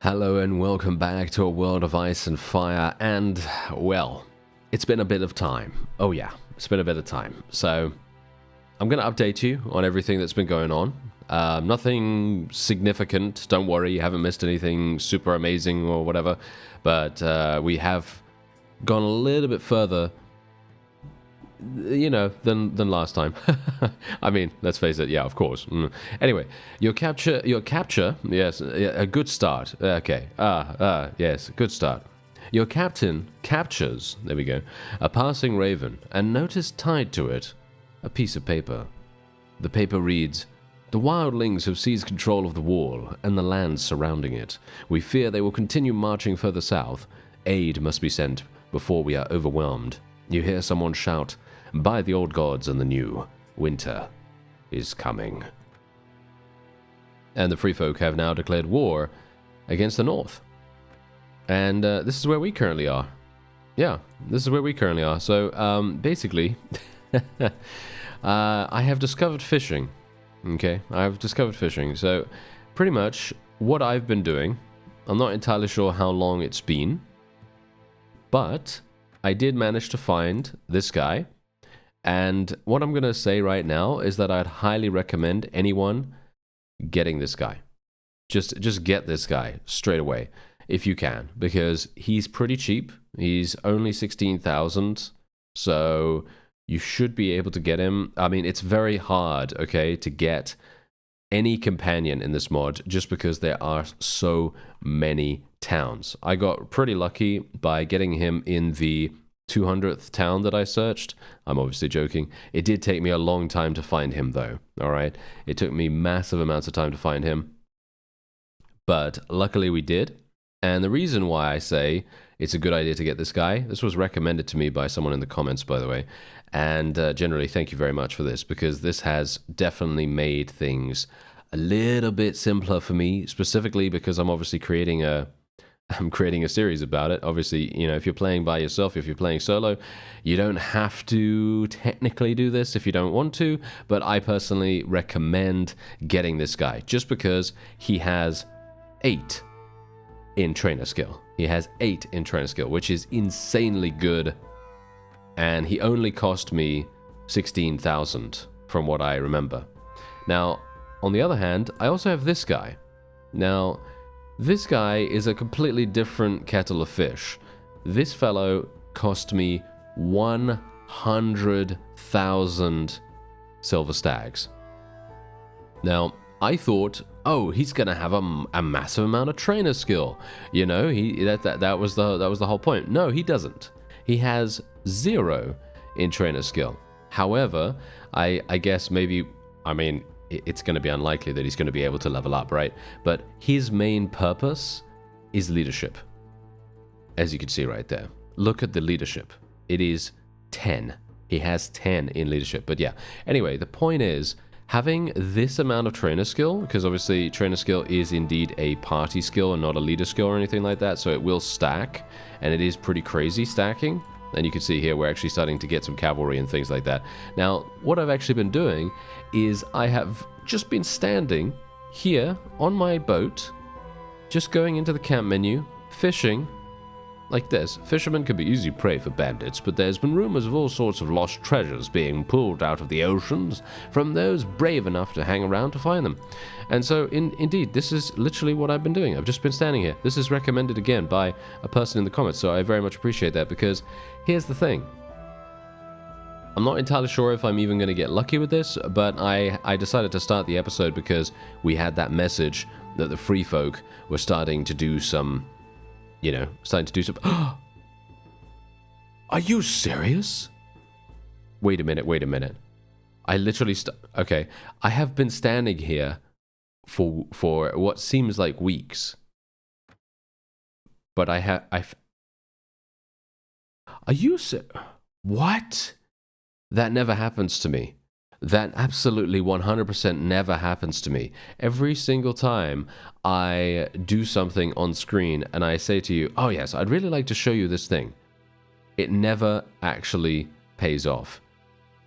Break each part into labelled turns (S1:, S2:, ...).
S1: Hello and welcome back to a world of ice and fire, and, well, it's been a bit of time. Oh yeah, it's been a bit of time. So, I'm going to update you on everything that's been going on. Nothing significant, don't worry, you haven't missed anything super amazing or whatever, but we have gone a little bit further, you know, than last time. I mean, let's face it, yeah, of course. Anyway, your capture, yes, a good start. Okay, yes, good start. Your captain captures, there we go, a passing raven, and notice tied to it a piece of paper. The paper reads, "The wildlings have seized control of the wall and the lands surrounding it. We fear they will continue marching further south. Aid must be sent before we are overwhelmed." You hear someone shout, "By the old gods and the new, winter is coming." And the free folk have now declared war against the north. And this is where we currently are. Yeah, this is where we currently are. So, basically, I have discovered fishing. Okay, I've discovered fishing. So, pretty much what I've been doing, I'm not entirely sure how long it's been, but I did manage to find this guy. And what I'm going to say right now is that I'd highly recommend anyone getting this guy. Just get this guy straight away if you can, because he's pretty cheap. He's only 16,000, so you should be able to get him. I mean, it's very hard, okay, to get any companion in this mod just because there are so many towns. I got pretty lucky by getting him in the 200th town that I searched. I'm obviously joking. It did take me a long time to find him, though. All right, it took me massive amounts of time to find him, but luckily we did. And the reason why I say it's a good idea to get this guy, this was recommended to me by someone in the comments, by the way, and generally thank you very much for this, because this has definitely made things a little bit simpler for me, specifically because I'm obviously creating a series about it. Obviously, you know, if you're playing by yourself, if you're playing solo, you don't have to technically do this if you don't want to, but I personally recommend getting this guy just because he has 8 in trainer skill. He has 8 in trainer skill, which is insanely good, and he only cost me 16,000 from what I remember. Now, on the other hand, I also have this guy. Now, this guy is a completely different kettle of fish. This fellow cost me 100,000 silver stags. Now, I thought, oh, he's gonna have a massive amount of trainer skill. You know, that was the whole point. No, he doesn't. He has 0 in trainer skill. However, I guess maybe, I mean, it's going to be unlikely that he's going to be able to level up, right? But his main purpose is leadership. As you can see right there. Look at the leadership. It is 10. He has 10 in leadership. But yeah, anyway, the point is, having this amount of trainer skill, because obviously trainer skill is indeed a party skill and not a leader skill or anything like that, so it will stack, and it is pretty crazy stacking. And you can see here we're actually starting to get some cavalry and things like that. Now, what I've actually been doing is I have just been standing here on my boat, just going into the camp menu, fishing, like this. Fishermen can be easy prey for bandits, but there's been rumors of all sorts of lost treasures being pulled out of the oceans from those brave enough to hang around to find them. And so, indeed, this is literally what I've been doing. I've just been standing here. This is recommended again by a person in the comments, so I very much appreciate that, because here's the thing. I'm not entirely sure if I'm even going to get lucky with this, but I decided to start the episode because we had that message that the free folk were starting to do some... You know, starting to do some... Are you serious? Wait a minute. I literally... Okay, I have been standing here for what seems like weeks. But Are you... What? That never happens to me. That absolutely 100% never happens to me. Every single time I do something on screen and I say to you, oh yes, I'd really like to show you this thing, it never actually pays off.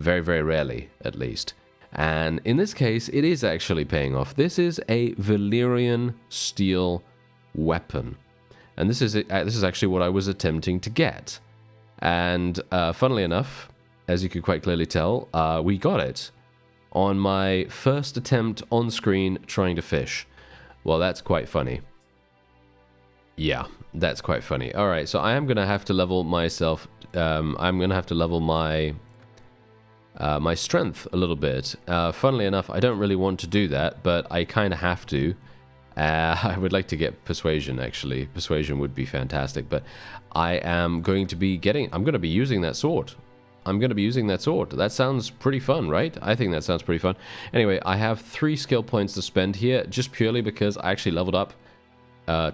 S1: Very, very rarely, at least. And in this case, it is actually paying off. This is a Valyrian steel weapon. And this is actually what I was attempting to get. And funnily enough, as you could quite clearly tell, we got it on my first attempt on screen trying to fish. Well, that's quite funny. Yeah, that's quite funny. All right, so I am going to have to level myself. I'm going to have to level my my strength a little bit. Funnily enough, I don't really want to do that, but I kind of have to. I would like to get persuasion, actually. Persuasion would be fantastic, but I am going to be getting... I'm going to be using that sword. I'm going to be using that sword. That sounds pretty fun, right? I think that sounds pretty fun. Anyway, I have 3 skill points to spend here, just purely because I actually leveled up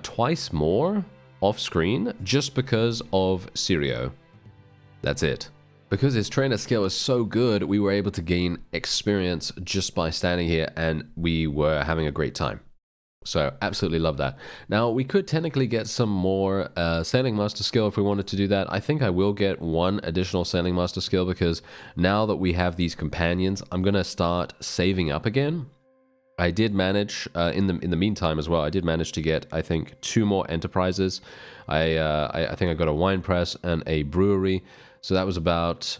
S1: twice more off-screen, just because of Sirio. That's it. Because his trainer skill is so good, we were able to gain experience just by standing here, and we were having a great time. So, absolutely love that. Now, we could technically get some more Sailing Master skill if we wanted to do that. I think I will get 1 additional Sailing Master skill, because now that we have these companions, I'm going to start saving up again. I did manage, in the meantime as well, I did manage to get, I think, 2 more enterprises. I think I got a wine press and a brewery, so that was about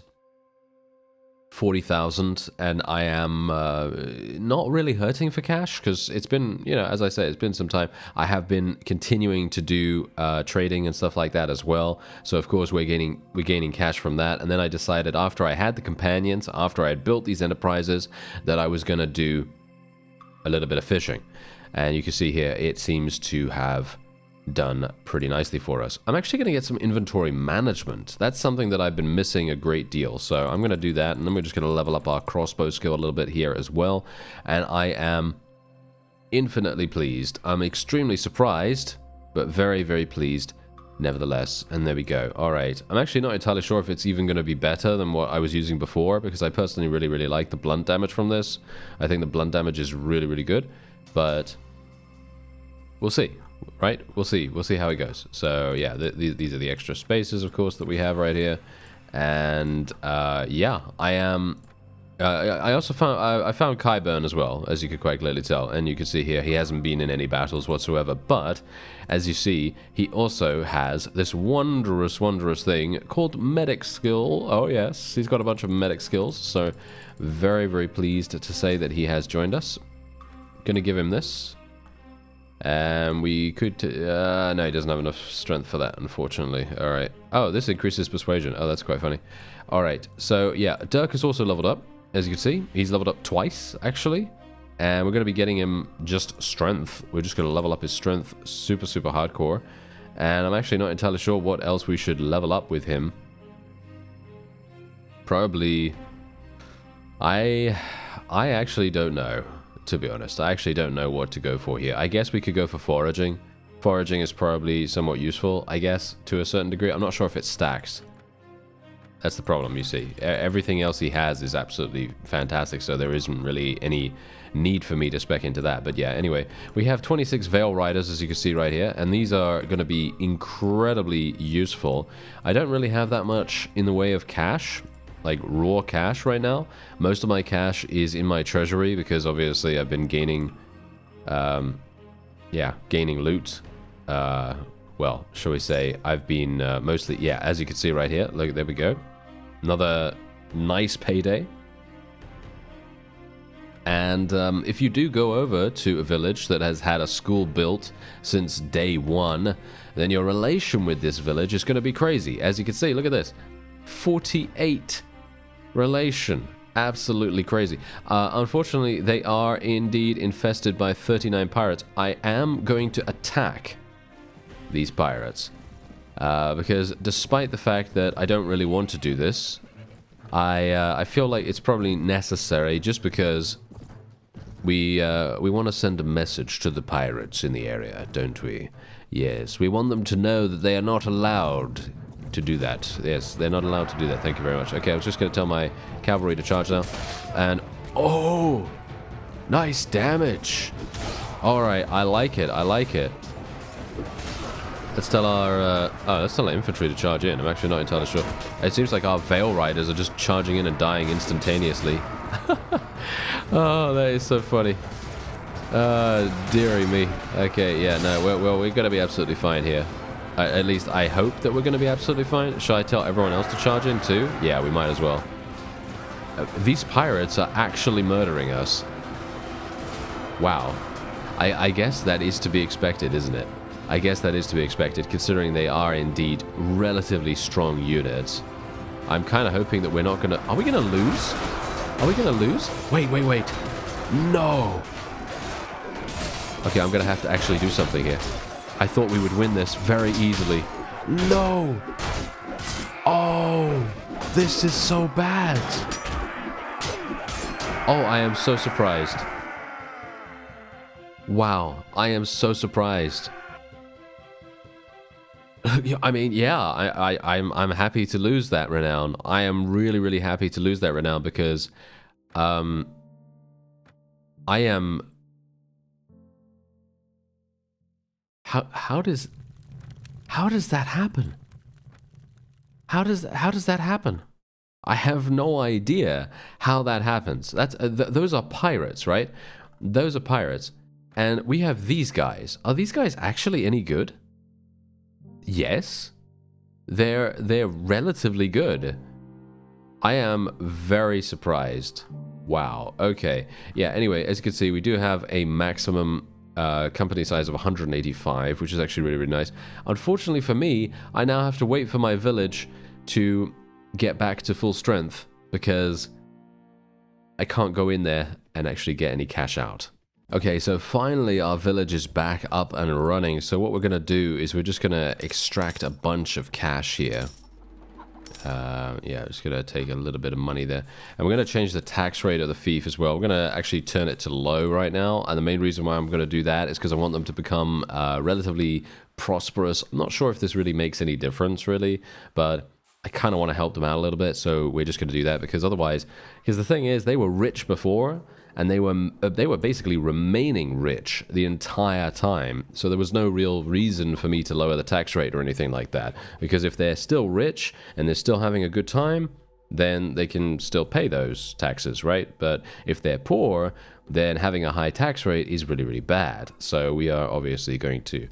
S1: 40,000, and I am not really hurting for cash, because it's been, you know, as I say, it's been some time. I have been continuing to do trading and stuff like that as well, so of course we're gaining cash from that. And then I decided, after I had the companions, after I had built these enterprises, that I was going to do a little bit of fishing. And you can see here, it seems to have done pretty nicely for us. I'm actually going to get some inventory management. That's something that I've been missing a great deal. So I'm going to do that, and then we're just going to level up our crossbow skill a little bit here as well. And I am infinitely pleased. I'm extremely surprised, but very, very pleased nevertheless. And there we go. All right. I'm actually not entirely sure if it's even going to be better than what I was using before, because I personally really, really like the blunt damage from this. I think the blunt damage is really, really good, but we'll see. Right? We'll see. We'll see how it goes. So, yeah, these are the extra spaces, of course, that we have right here. And, yeah, I am... I also found... I found Kyburn as well, as you could quite clearly tell. And you can see here, he hasn't been in any battles whatsoever. But, as you see, he also has this wondrous, wondrous thing called medic skill. Oh, yes, he's got a bunch of medic skills. So, very, very pleased to say that he has joined us. Gonna give him this. And we could... no, he doesn't have enough strength for that, unfortunately. Alright. Oh, this increases persuasion. Oh, that's quite funny. Alright, so yeah, Dirk is also leveled up, as you can see. He's leveled up twice, actually. And we're going to be getting him just strength. We're just going to level up his strength super, super hardcore. And I'm actually not entirely sure what else we should level up with him. Probably... I actually don't know. To be honest, I actually don't know what to go for here. I guess we could go for foraging. Foraging is probably somewhat useful, I guess, to a certain degree. I'm not sure if it stacks. That's the problem, you see. Everything else he has is absolutely fantastic, so there isn't really any need for me to spec into that. But yeah, anyway, we have 26 Veil Riders, as you can see right here, and these are going to be incredibly useful. I don't really have that much in the way of cash, like raw cash right now. Most of my cash is in my treasury, because obviously I've been gaining, gaining loot. Well, shall we say, I've been mostly, yeah, as you can see right here, look, there we go. Another nice payday. And if you do go over to a village that has had a school built since day 1, then your relation with this village is going to be crazy. As you can see, look at this. 48 relation. Absolutely crazy. Unfortunately, they are indeed infested by 39 pirates. I am going to attack these pirates. Because despite the fact that I don't really want to do this, I feel like it's probably necessary, just because we want to send a message to the pirates in the area, don't we? Yes, we want them to know that they are not allowed to do that. Yes, they're not allowed to do that. Thank you very much. Okay, I was just going to tell my cavalry to charge now. And, oh, nice damage. All right, I like it. I like it. Let's tell our let's tell our infantry to charge in. I'm actually not entirely sure. It seems like our Veil Riders are just charging in and dying instantaneously. Oh, that is so funny. Dearie me. Okay, yeah, no, well, we're going to be absolutely fine here. At least I hope that we're going to be absolutely fine. Shall I tell everyone else to charge in too? Yeah, we might as well. These pirates are actually murdering us. Wow. I guess that is to be expected, isn't it? I guess that is to be expected, considering they are indeed relatively strong units. I'm kind of hoping that we're not going to... Are we going to lose? Are we going to lose? Wait. No! Okay, I'm going to have to actually do something here. I thought we would win this very easily. No! Oh! This is so bad! Oh, I am so surprised. Wow, I am so surprised. I mean, yeah, I'm happy to lose that renown. I am really happy to lose that renown because I am... How does that happen? How does that happen? I have no idea how that happens. That's those are pirates, right? Those are pirates. And we have these guys. Are these guys actually any good? Yes. They're relatively good. I am very surprised. Wow. Okay. Yeah, anyway, as you can see, we do have a maximum company size of 185, which is actually really nice. Unfortunately for me, I now have to wait for my village to get back to full strength because I can't go in there and actually get any cash out. Okay, so finally our village is back up and running. So what we're going to do is we're just going to extract a bunch of cash here. Yeah, just going to take a little bit of money there. And we're going to change the tax rate of the fief as well. We're going to actually turn it to low right now. And the main reason why I'm going to do that is because I want them to become relatively prosperous. I'm not sure if this really makes any difference, really. But I kind of want to help them out a little bit. So we're just going to do that because otherwise... Because the thing is, they were rich before... And they were basically remaining rich the entire time. So there was no real reason for me to lower the tax rate or anything like that. Because if they're still rich and they're still having a good time, then they can still pay those taxes, right? But if they're poor, then having a high tax rate is really bad. So we are obviously going to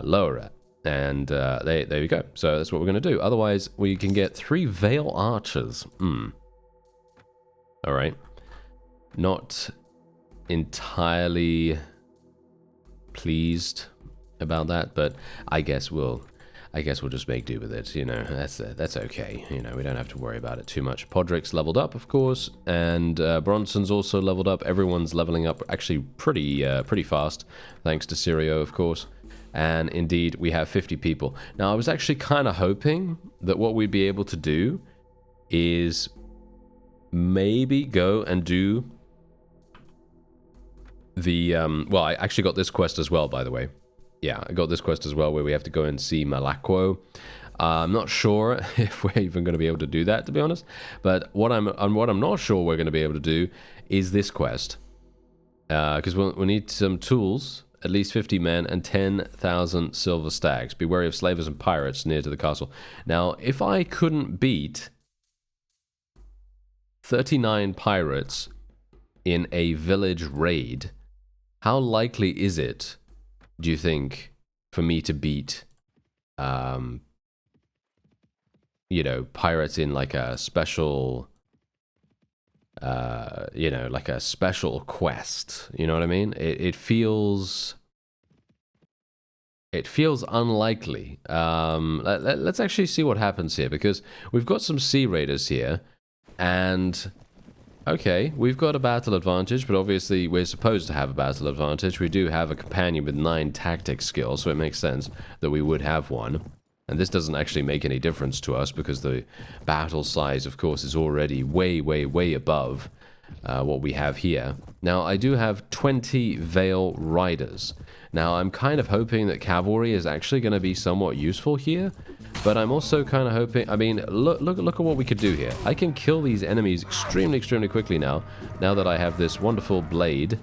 S1: lower it. And there we go. So that's what we're going to do. Otherwise, we can get 3 Veil Archers. All right. Not entirely pleased about that, but I guess we'll just make do with it. You know, that's okay. You know, we don't have to worry about it too much. Podrick's leveled up, of course, and Bronson's also leveled up. Everyone's leveling up actually pretty fast, thanks to Sirio, of course. And indeed, we have 50 people. Now, I was actually kind of hoping that what we'd be able to do is maybe go and do the, well, I actually got this quest as well, by the way. Yeah, I got this quest as well, where we have to go and see Malakwo. I'm not sure if we're even going to be able to do that, to be honest. But what I'm not sure we're going to be able to do is this quest. Because we'll need some tools, at least 50 men, and 10,000 silver stags. Be wary of slavers and pirates near to the castle. Now, if I couldn't beat 39 pirates in a village raid, how likely is it, do you think, for me to beat, you know, pirates in like a special, you know, like a special quest? You know what I mean? It feels unlikely. Let's actually see what happens here, because we've got some sea raiders here, and okay, we've got a battle advantage, but obviously we're supposed to have a battle advantage. We do have a companion with 9 tactics skills, so it makes sense that we would have one. And this doesn't actually make any difference to us, because the battle size, of course, is already way above what we have here. Now, I do have 20 Veil Riders. Now, I'm kind of hoping that cavalry is actually going to be somewhat useful here, but I'm also kind of hoping... I mean, look at what we could do here. I can kill these enemies extremely quickly now that I have this wonderful blade.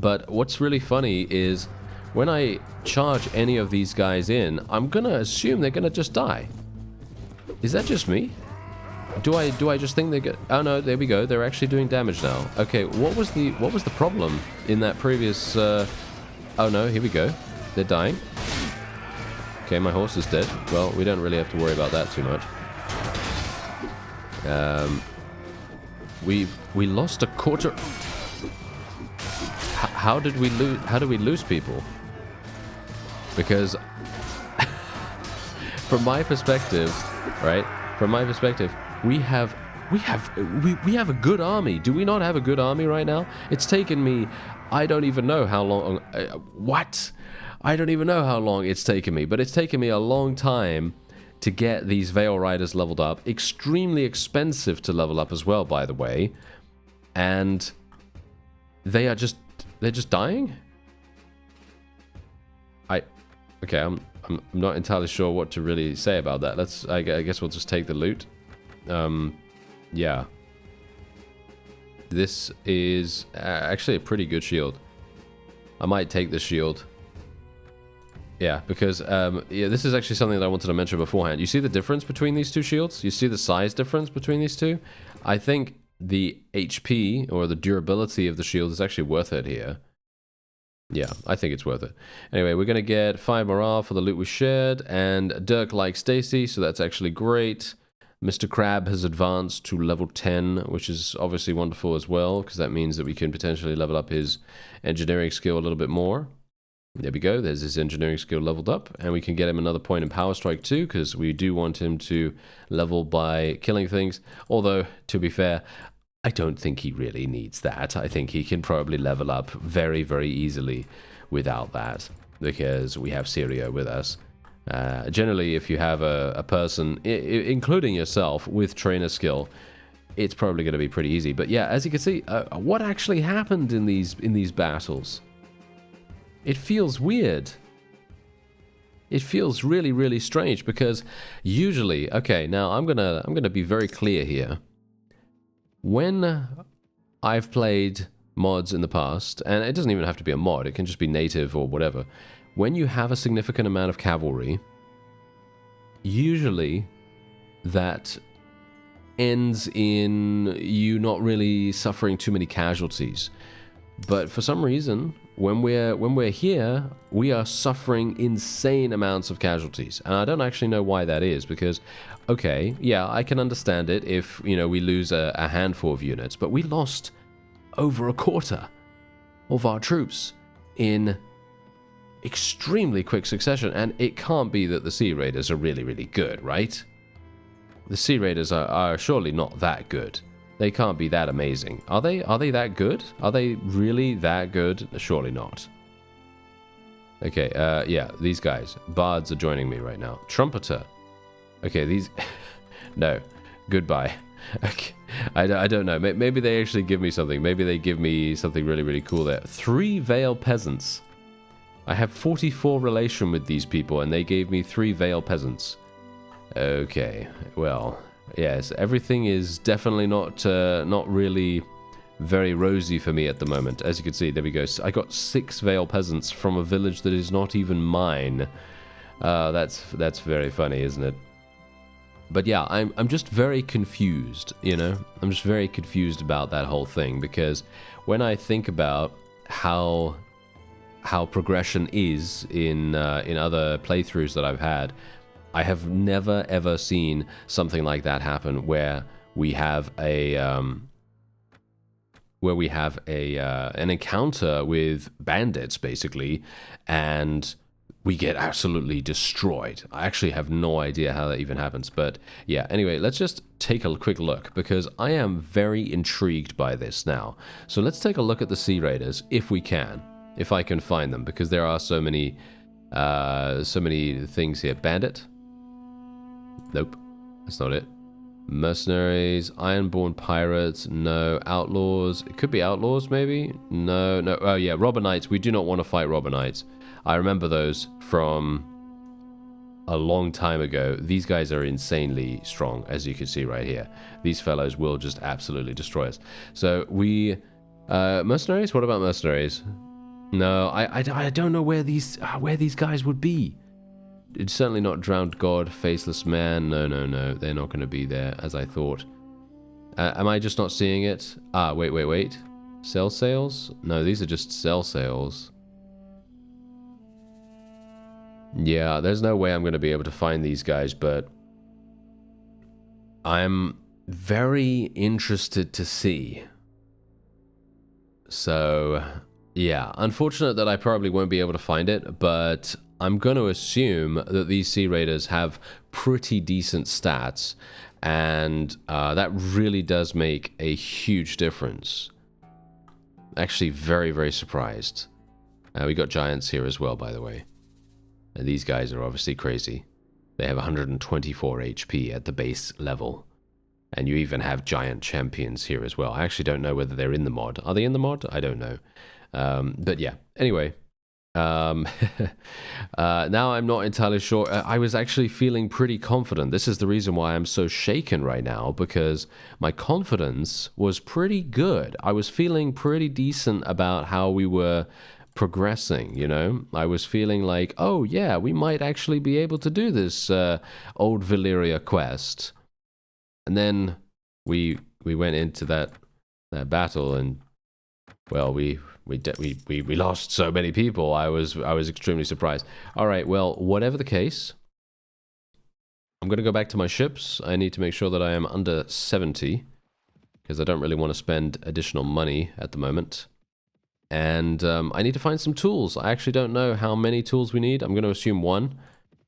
S1: But what's really funny is when I charge any of these guys in, I'm going to assume they're going to just die. Is that just me? Do I just think they get... Oh no, there we go. They're actually doing damage now. Okay, what was the problem in that previous... Oh no, here we go. They're dying. Okay, my horse is dead. Well, we don't really have to worry about that too much. We lost a quarter... How did we lose people? Because from my perspective, right? From my perspective, we have a good army. Do we not have a good army right now? It's taken me, I don't even know how long. What? I don't even know how long it's taken me, but it's taken me a long time to get these Veil Riders leveled up. Extremely expensive to level up as well, by the way. And they're just dying? Okay, I'm not entirely sure what to really say about that. I guess we'll just take the loot. Yeah. This is actually a pretty good shield. I might take the shield. Yeah, because yeah, this is actually something that I wanted to mention beforehand. You see the difference between these two shields? You see the size difference between these two? I think the HP, or the durability of the shield, is actually worth it here. Yeah, I think it's worth it. Anyway, we're going to get 5 morale for the loot we shared, and Dirk likes Stacy, so that's actually great. Mr. Crab has advanced to level 10, which is obviously wonderful as well, because that means that we can potentially level up his engineering skill a little bit more. There we go, there's his engineering skill leveled up, and we can get him another point in Power Strike too, because we do want him to level by killing things. Although, to be fair, I don't think he really needs that. I think he can probably level up very, very easily without that, because we have Syria with us. Generally, if you have a person, including yourself, with trainer skill, it's probably going to be pretty easy. But yeah, as you can see, what actually happened in these battles? It feels weird. It feels really, really strange, because usually, okay, now I'm gonna be very clear here. When I've played mods in the past, and it doesn't even have to be a mod, it can just be native or whatever. When you have a significant amount of cavalry, usually that ends in you not really suffering too many casualties. But for some reason, when we're here, we are suffering insane amounts of casualties. And I don't actually know why that is, because, okay, yeah, I can understand it if, you know, we lose a handful of units, but we lost over a quarter of our troops in extremely quick succession, and it can't be that the Sea Raiders are really, really good, right? The Sea Raiders are surely not that good. They can't be that amazing. Are they? Are they that good? Are they really that good? Surely not. Okay, yeah, these guys. Bards are joining me right now. Trumpeter. Okay, these... No. Goodbye. Okay. I don't know. Maybe they actually give me something. Maybe they give me something really, really cool there. 3 Veil Peasants. I have 44 relation with these people, and they gave me 3 Veil Peasants. Okay, well... Yes, everything is definitely not really very rosy for me at the moment. As you can see, there we go. I got 6 Veil Peasants from a village that is not even mine. That's very funny, isn't it? But yeah, I'm just very confused, you know? I'm just very confused about that whole thing, because when I think about how progression is in other playthroughs that I've had, I have never ever seen something like that happen, where we have an encounter with bandits basically, and we get absolutely destroyed. I actually have no idea how that even happens, but yeah. Anyway, let's just take a quick look, because I am very intrigued by this now. So let's take a look at the Sea Raiders if we can, if I can find them, because there are so many things here. Bandit. Nope, that's not it. Mercenaries, Ironborn Pirates, no. Outlaws, it could be Outlaws maybe? No. Oh yeah, Robber Knights, we do not want to fight Robber Knights. I remember those from a long time ago. These guys are insanely strong, as you can see right here. These fellows will just absolutely destroy us. So we... mercenaries? What about mercenaries? No, I don't know where these guys would be. It's certainly not Drowned God, Faceless Man. No, they're not going to be there, as I thought. Am I just not seeing it? Ah, wait. Cell sales? No, these are just cell sales. Yeah, there's no way I'm going to be able to find these guys, but I'm very interested to see. So, yeah, unfortunate that I probably won't be able to find it, but I'm going to assume that these Sea Raiders have pretty decent stats, and that really does make a huge difference. Actually, very, very surprised. We got giants here as well, by the way. And these guys are obviously crazy. They have 124 HP at the base level. And you even have giant champions here as well. I actually don't know whether they're in the mod. Are they in the mod? I don't know. But yeah, anyway. Now I'm not entirely sure. I was actually feeling pretty confident. This is the reason why I'm so shaken right now, because my confidence was pretty good. I was feeling pretty decent about how we were progressing, you know? I was feeling like, oh yeah, we might actually be able to do this old Valyria quest. And then we went into that battle, and well, we lost so many people. I was extremely surprised. All right, well, whatever the case, I'm going to go back to my ships. I need to make sure that I am under 70, because I don't really want to spend additional money at the moment. And I need to find some tools. I actually don't know how many tools we need. I'm going to assume one,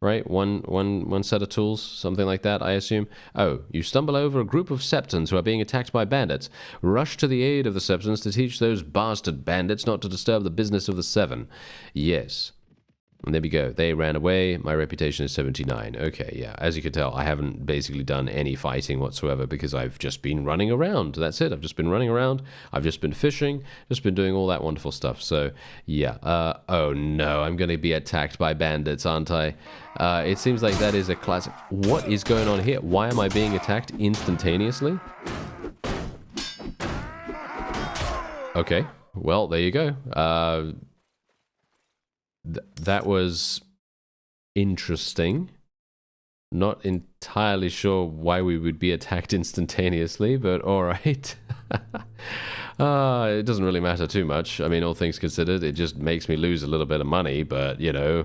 S1: right? One set of tools, something like that, I assume. Oh, you stumble over a group of Septons who are being attacked by bandits. Rush to the aid of the Septons to teach those bastard bandits not to disturb the business of the Seven. Yes. And there we go. They ran away. My reputation is 79. Okay, yeah. As you can tell, I haven't basically done any fighting whatsoever because I've just been running around. That's it. I've just been running around. I've just been fishing. Just been doing all that wonderful stuff. So, yeah. Oh, no. I'm going to be attacked by bandits, aren't I? It seems like that is a classic. What is going on here? Why am I being attacked instantaneously? Okay. Well, there you go. That was interesting. Not entirely sure why we would be attacked instantaneously, but alright. It doesn't really matter too much. I mean, all things considered, it just makes me lose a little bit of money, but, you know,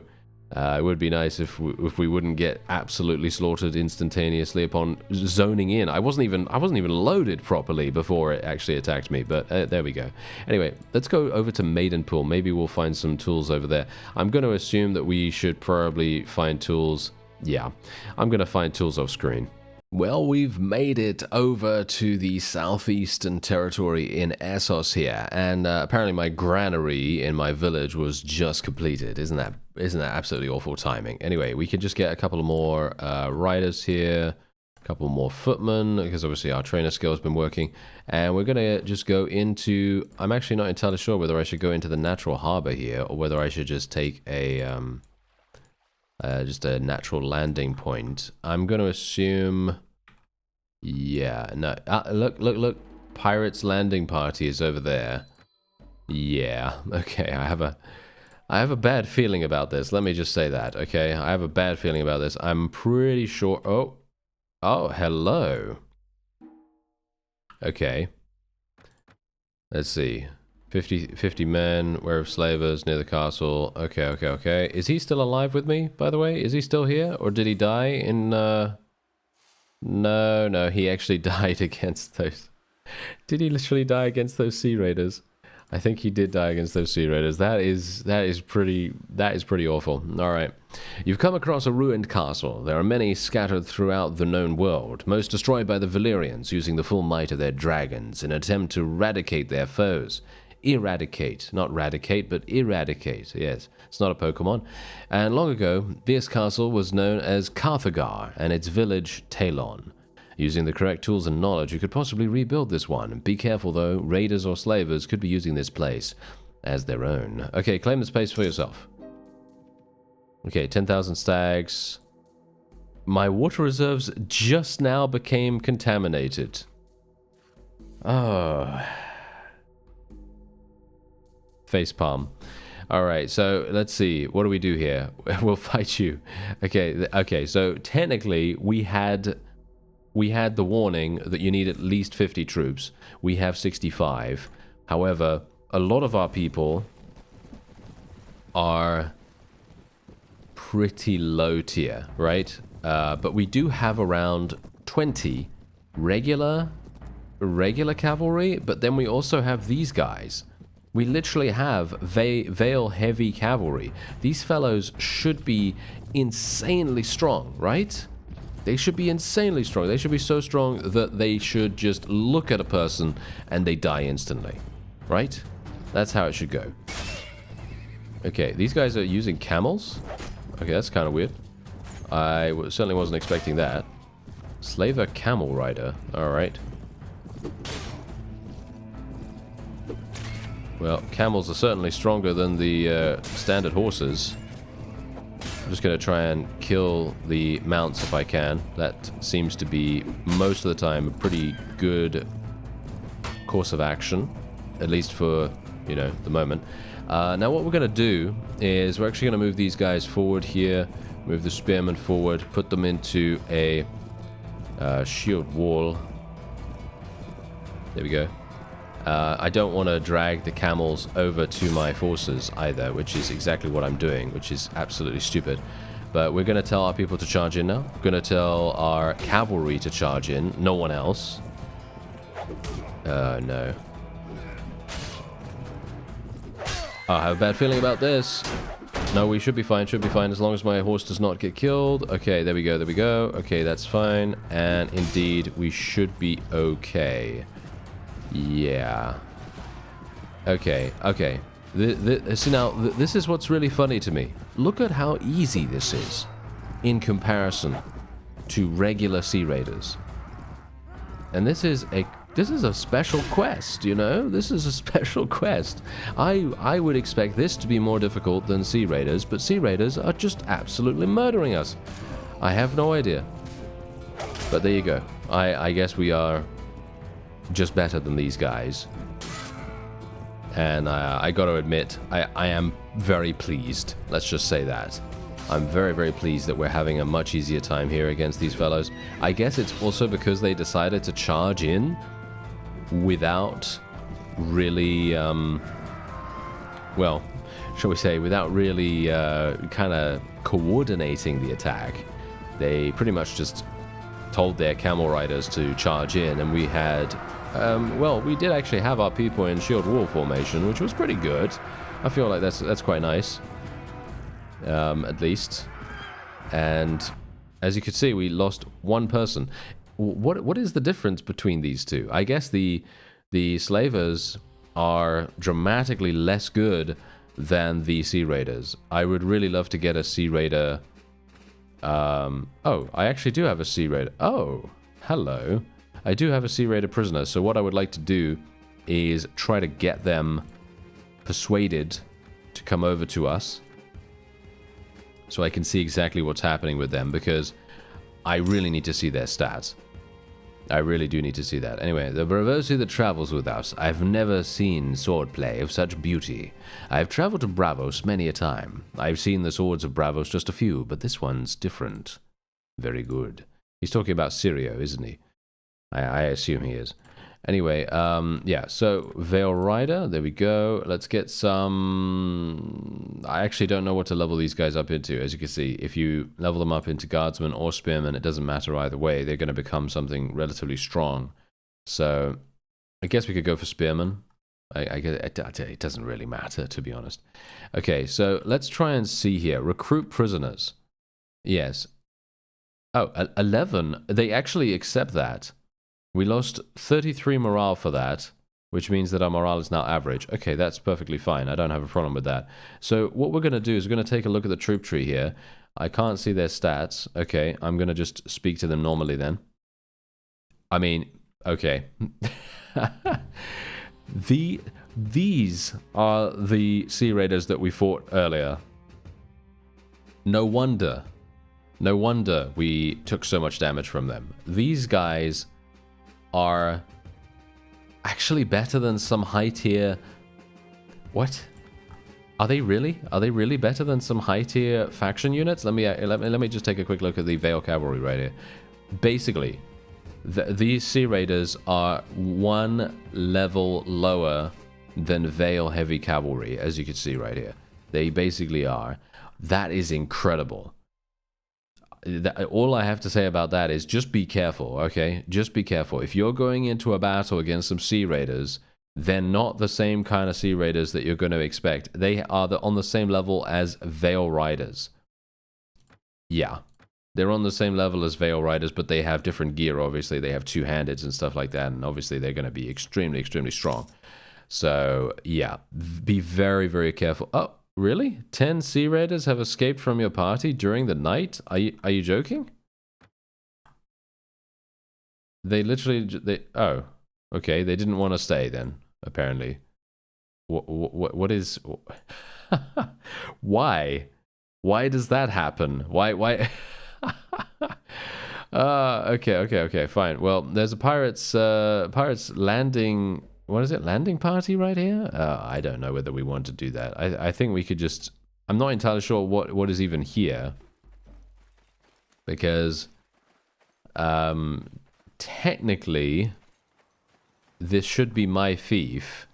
S1: it would be nice if we wouldn't get absolutely slaughtered instantaneously upon zoning in. I wasn't even loaded properly before it actually attacked me, but there we go. Anyway, let's go over to Maidenpool. Maybe we'll find some tools over there. I'm going to assume that we should probably find tools. Yeah, I'm going to find tools off screen. Well, we've made it over to the southeastern territory in Essos here, and apparently my granary in my village was just completed. Isn't that absolutely awful timing? Anyway, we could just get a couple of more riders here, a couple more footmen, because obviously our trainer skill has been working, and we're going to just go into... I'm actually not entirely sure whether I should go into the natural harbor here, or whether I should just take a... just a natural landing point. I'm going to assume... Yeah, no. Look. Pirates landing party is over there. Yeah, okay. I have a bad feeling about this. Let me just say that, okay? I have a bad feeling about this. I'm pretty sure... Oh, hello. Okay. Let's see. 50 men, where of slavers near the castle. Okay. Is he still alive with me, by the way? Is he still here? Or did he die in, No, he actually died against those... Did he literally die against those Sea Raiders? I think he did die against those Sea Raiders. That is pretty awful. Alright. You've come across a ruined castle. There are many scattered throughout the known world, most destroyed by the Valyrians using the full might of their dragons in an attempt to eradicate their foes. Eradicate. Not radicate, but eradicate. Yes, it's not a Pokemon. And long ago, this castle was known as Carthagar, and its village, Talon. Using the correct tools and knowledge, you could possibly rebuild this one. Be careful, though. Raiders or slavers could be using this place as their own. Okay, claim the space for yourself. Okay, 10,000 stags. My water reserves just now became contaminated. Oh... Facepalm. Alright, so let's see. What do we do here? We'll fight you. Okay, so technically we had we had the warning that you need at least 50 troops. We have 65. However, a lot of our people are pretty low tier, right? But we do have around 20 regular cavalry, but then we also have these guys. We literally have Vale heavy cavalry. These fellows should be insanely strong, right? They should be insanely strong. They should be so strong that they should just look at a person and they die instantly, right? That's how it should go. Okay, these guys are using camels. Okay, that's kind of weird. I certainly wasn't expecting that. Slaver camel rider. Alright. Well, camels are certainly stronger than the standard horses. I'm just going to try and kill the mounts if I can. That seems to be, most of the time, a pretty good course of action. At least for, you know, the moment. Now what we're going to do is we're actually going to move these guys forward here. Move the spearmen forward. Put them into a shield wall. There we go. I don't want to drag the camels over to my forces either, which is exactly what I'm doing, which is absolutely stupid. But we're going to tell our people to charge in now. We're going to tell our cavalry to charge in, no one else. No. I have a bad feeling about this. No, we should be fine, as long as my horse does not get killed. Okay, there we go, there we go. Okay, that's fine. And indeed, we should be okay. Yeah. Okay, okay. See now, this is what's really funny to me. Look at how easy this is in comparison to regular Sea Raiders. And this is a special quest, you know? This is a special quest. I would expect this to be more difficult than Sea Raiders, but Sea Raiders are just absolutely murdering us. I have no idea. But there you go. I guess we are just better than these guys. And I gotta admit, I am very pleased. Let's just say that. I'm very, very pleased that we're having a much easier time here against these fellows. I guess it's also because they decided to charge in without really, well, shall we say, without really kind of coordinating the attack. They pretty much just told their camel riders to charge in, and we had, well, we did actually have our people in shield wall formation, which was pretty good. I feel like that's quite nice, at least. And as you could see, we lost one person. What is the difference between these two? I guess the slavers are dramatically less good than the Sea Raiders. I would really love to get a Sea Raider. Oh, I actually do have a Sea Raider. Oh, hello. I do have a Sea Raider prisoner. So what I would like to do is try to get them persuaded to come over to us, so I can see exactly what's happening with them, because I really need to see their stats. I really do need to see that. Anyway, the bravos that travels with us. I've never seen swordplay of such beauty. I've traveled to Bravos many a time. I've seen the swords of Bravos just a few, but this one's different. Very good. He's talking about Syrio, isn't he? I assume he is. Anyway, yeah, so Veil Rider, there we go. Let's get some... I actually don't know what to level these guys up into. As you can see, if you level them up into Guardsmen or Spearmen, it doesn't matter either way. They're going to become something relatively strong. So, I guess we could go for Spearmen. I guess it doesn't really matter, to be honest. Okay, so let's try and see here. Recruit prisoners. Yes. Oh, 11. They actually accept that. We lost 33 morale for that, which means that our morale is now average. Okay, that's perfectly fine. I don't have a problem with that. So what we're going to do is we're going to take a look at the troop tree here. I can't see their stats. Okay, I'm going to just speak to them normally then. I mean, okay. These are the Sea Raiders that we fought earlier. No wonder we took so much damage from them. These guys are actually better than some high tier... What? Are they really? Are they really better than some high tier faction units? Let me just take a quick look at the Veil Cavalry right here. Basically, these Sea Raiders are one level lower than Vale Heavy Cavalry, as you can see right here. They basically are. That is incredible. All I have to say about that is just be careful, okay? Just be careful. If you're going into a battle against some Sea Raiders, they're not the same kind of Sea Raiders that you're going to expect. They are on the same level as Vale Riders. Yeah. They're on the same level as Vale Riders, but they have different gear, obviously. They have two-handeds and stuff like that, and obviously they're going to be extremely, extremely strong. So, yeah. Be very, very careful. Oh, really? 10 Sea Raiders have escaped from your party during the night? Are you joking? They literally... oh, okay. They didn't want to stay then, apparently. What is... Why? Why does that happen? Why... okay, fine. Well, there's a pirates landing... What is it? Landing party right here? I don't know whether we want to do that. I think we could just... I'm not entirely sure what is even here. Because... technically... this should be my fief.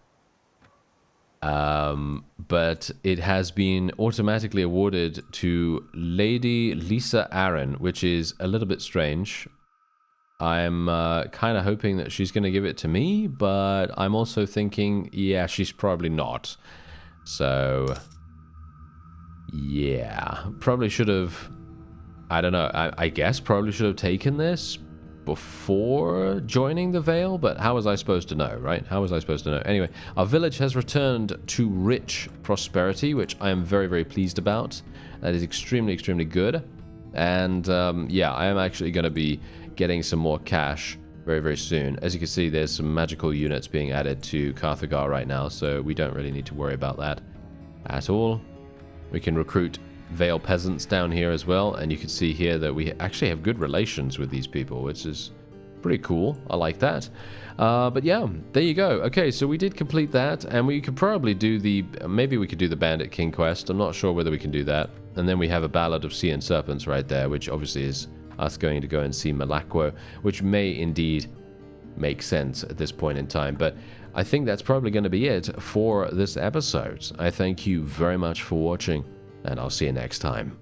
S1: But it has been automatically awarded to Lady Lisa Aaron, which is a little bit strange. I'm kind of hoping that she's going to give it to me, but I'm also thinking, yeah, she's probably not. So, yeah, probably should have, I don't know, I guess probably should have taken this before joining the Vale, but how was I supposed to know, right? How was I supposed to know? Anyway, our village has returned to rich prosperity, which I am very, very pleased about. That is extremely, extremely good. And yeah, I am actually going to be getting some more cash very, very soon. As you can see, there's some magical units being added to Carthagar right now, so we don't really need to worry about that at all. We can recruit Vale peasants down here as well, and you can see here that we actually have good relations with these people, which is pretty cool. I like that. But yeah, there you go. Okay, so we did complete that, and we could probably do the... maybe we could do the Bandit King quest. I'm not sure whether we can do that. And then we have a Ballad of Sea and Serpents right there, which obviously is us going to go and see Malakwo, which may indeed make sense at this point in time. But I think that's probably going to be it for this episode. I thank you very much for watching, and I'll see you next time.